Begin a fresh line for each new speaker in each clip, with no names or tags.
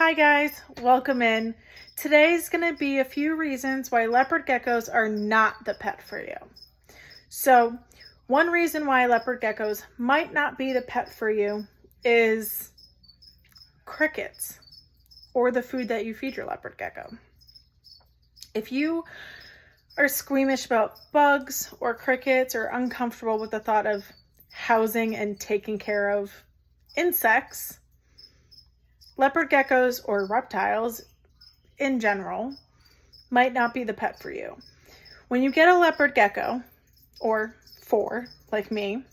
Hi guys, welcome in. Today's going to be a few reasons why leopard geckos are not the pet for you. So, one reason why leopard geckos might not be the pet for you is crickets or the food that you feed your leopard gecko. If you are squeamish about bugs or crickets or uncomfortable with the thought of housing and taking care of insects, leopard geckos or reptiles in general might not be the pet for you. When you get a leopard gecko, or four, like me,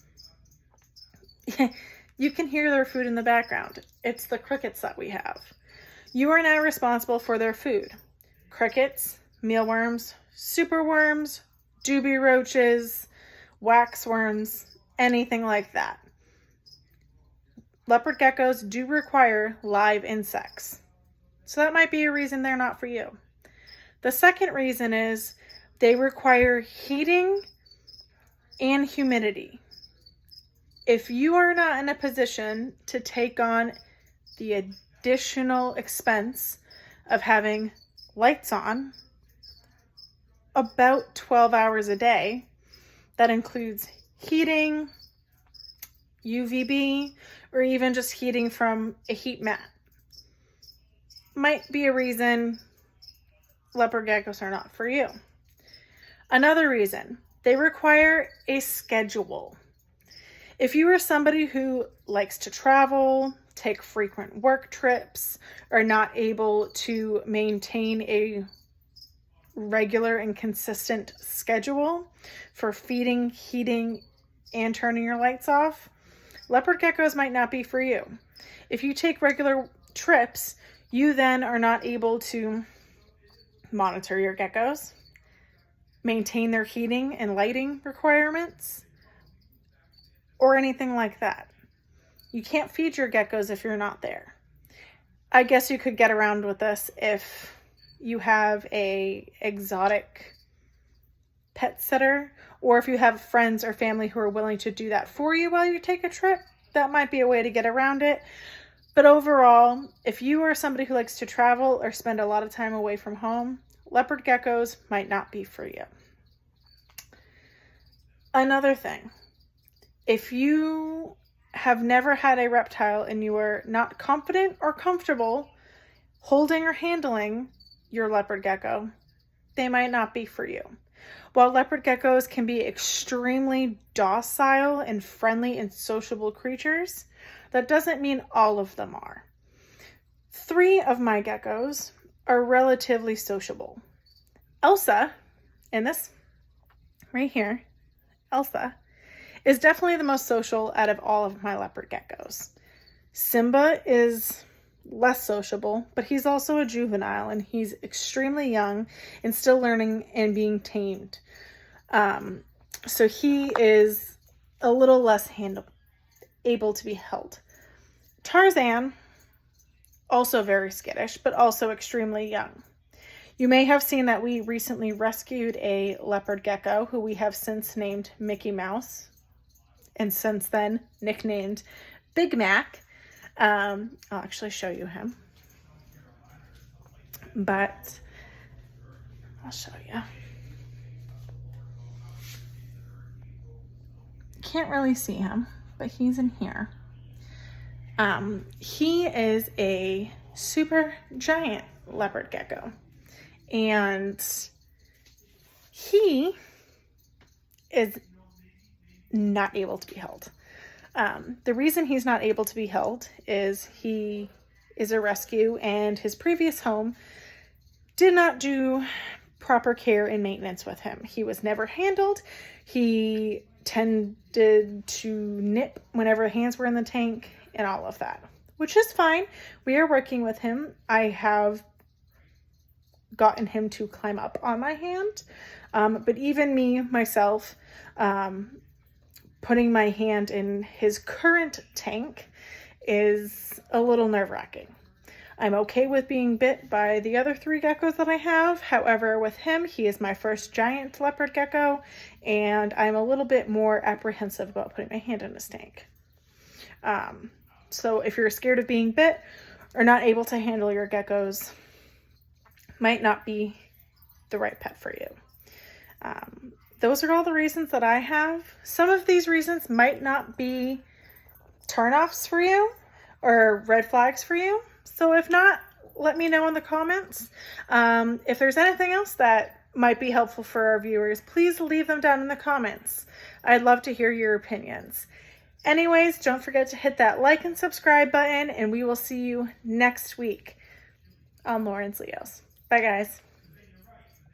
you can hear their food in the background. It's the crickets that we have. You are now responsible for their food. Crickets, mealworms, superworms, doobie roaches, waxworms, anything like that. Leopard geckos do require live insects, so that might be a reason they're not for you. The second reason is they require heating and humidity. If you are not in a position to take on the additional expense of having lights on about 12 hours a day, that includes heating, UVB, or even just heating from a heat mat, might be a reason leopard geckos are not for you. Another reason, they require a schedule. If you are somebody who likes to travel, take frequent work trips, are not able to maintain a regular and consistent schedule for feeding, heating, and turning your lights off, leopard geckos might not be for you. If you take regular trips, you then are not able to monitor your geckos, maintain their heating and lighting requirements, or anything like that. You can't feed your geckos if you're not there. I guess you could get around with this if you have an exotic pet sitter, or if you have friends or family who are willing to do that for you while you take a trip. That might be a way to get around it. But overall, if you are somebody who likes to travel or spend a lot of time away from home, leopard geckos might not be for you. Another thing, if you have never had a reptile and you are not confident or comfortable holding or handling your leopard gecko, they might not be for you. While leopard geckos can be extremely docile and friendly and sociable creatures, that doesn't mean all of them are. 3 of my geckos are relatively sociable. Elsa, in this right here, Elsa, is definitely the most social out of all of my leopard geckos. Simba is less sociable, but he's also a juvenile and he's extremely young and still learning and being tamed. So he is a little less able to be held. Tarzan, also very skittish, but also extremely young. You may have seen that we recently rescued a leopard gecko who we have since named Mickey Mouse, and since then nicknamed Big Mac. I'll actually show you him, but I'll show you. Can't really see him, but he's in here. He is a super giant leopard gecko, and he is not able to be held. The reason he's not able to be held is he is a rescue and his previous home did not do proper care and maintenance with him. He was never handled. He tended to nip whenever hands were in the tank and all of that, which is fine. We are working with him. I have gotten him to climb up on my hand, but even me, myself, putting my hand in his current tank is a little nerve-wracking. I'm okay with being bit by the other 3 geckos that I have. However, with him, he is my first giant leopard gecko, and I'm a little bit more apprehensive about putting my hand in his tank. So if you're scared of being bit, or not able to handle your geckos might not be the right pet for you. Those are all the reasons that I have. Some of these reasons might not be turnoffs for you or red flags for you. So if not, let me know in the comments. If there's anything else that might be helpful for our viewers, please leave them down in the comments. I'd love to hear your opinions. Anyways, don't forget to hit that like and subscribe button, and we will see you next week on Lauren's Leos. Bye, guys.